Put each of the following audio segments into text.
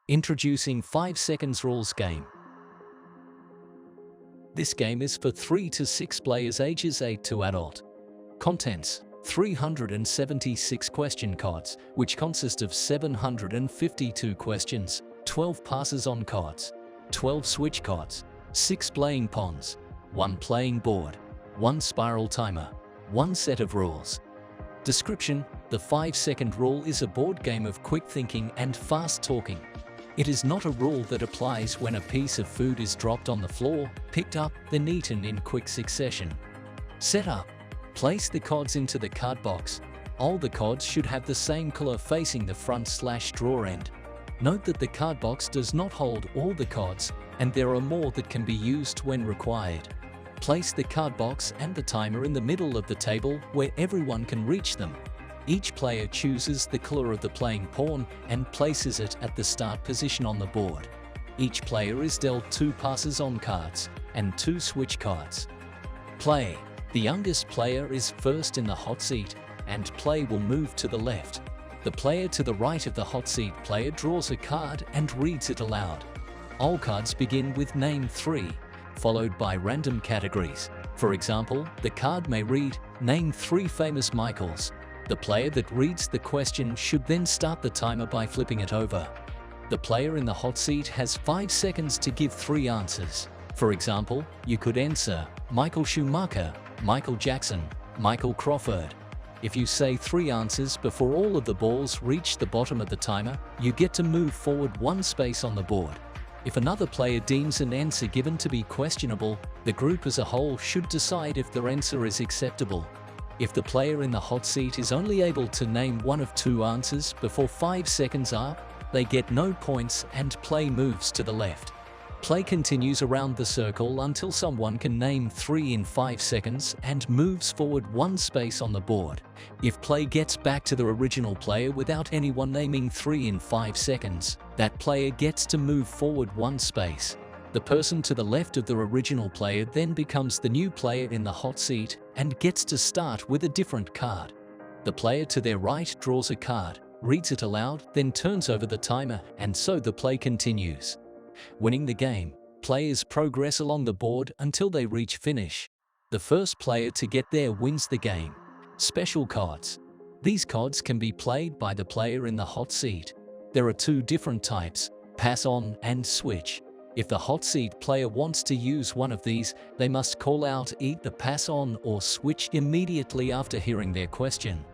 Introducing 5 Seconds Rules Game. This game is for 3 to 6 players ages 8 to adult. Contents: 376 question cards, which consist of 752 questions, 12 passes on cards, 12 switch cards, 6 playing pawns, 1 playing board, 1 spiral timer, 1 set of rules. Description: the 5-second rule is a board game of quick thinking and fast talking. It is not a rule that applies when a piece of food is dropped on the floor, picked up, then eaten in quick succession. Setup: place the cards into the card box. All the cards should have the same color facing the front/drawer end. Note that the card box does not hold all the cards, and there are more that can be used when required. Place the card box and the timer in the middle of the table where everyone can reach them. Each player chooses the color of the playing pawn and places it at the start position on the board. Each player is dealt 2 passes on cards and 2 switch cards. Play: the youngest player is first in the hot seat, and play will move to the left. The player to the right of the hot seat player draws a card and reads it aloud. All cards begin with name 3, followed by random categories. For example, the card may read, "Name 3 famous Michaels." The player that reads the question should then start the timer by flipping it over. The player in the hot seat has 5 seconds to give 3 answers. For example, you could answer Michael Schumacher, Michael Jackson, Michael Crawford. If you say 3 answers before all of the balls reach the bottom of the timer, you get to move forward 1 space on the board. If another player deems an answer given to be questionable, the group as a whole should decide if their answer is acceptable. If the player in the hot seat is only able to name 1 of 2 answers before 5 seconds are up, they get no points and play moves to the left. Play continues around the circle until someone can name 3 in 5 seconds and moves forward 1 space on the board. If play gets back to the original player without anyone naming 3 in 5 seconds, that player gets to move forward 1 space. The person to the left of the original player then becomes the new player in the hot seat and gets to start with a different card. The player to their right draws a card, reads it aloud, then turns over the timer, and so the play continues. Winning the game, players progress along the board until they reach finish. The first player to get there wins the game. Special cards. These cards can be played by the player in the hot seat. There are 2 different types: pass on and switch. If the hot seat player wants to use one of these, they must call out either the pass on or switch immediately after hearing their question.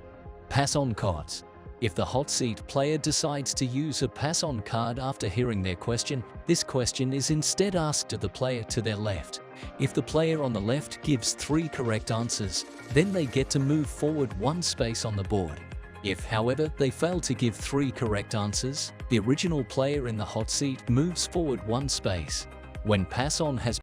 Pass on cards. If the hot seat player decides to use a pass on card after hearing their question, this question is instead asked of the player to their left. If the player on the left gives 3 correct answers, then they get to move forward 1 space on the board. If, however, they fail to give 3 correct answers, the original player in the hot seat moves forward 1 space. When pass on has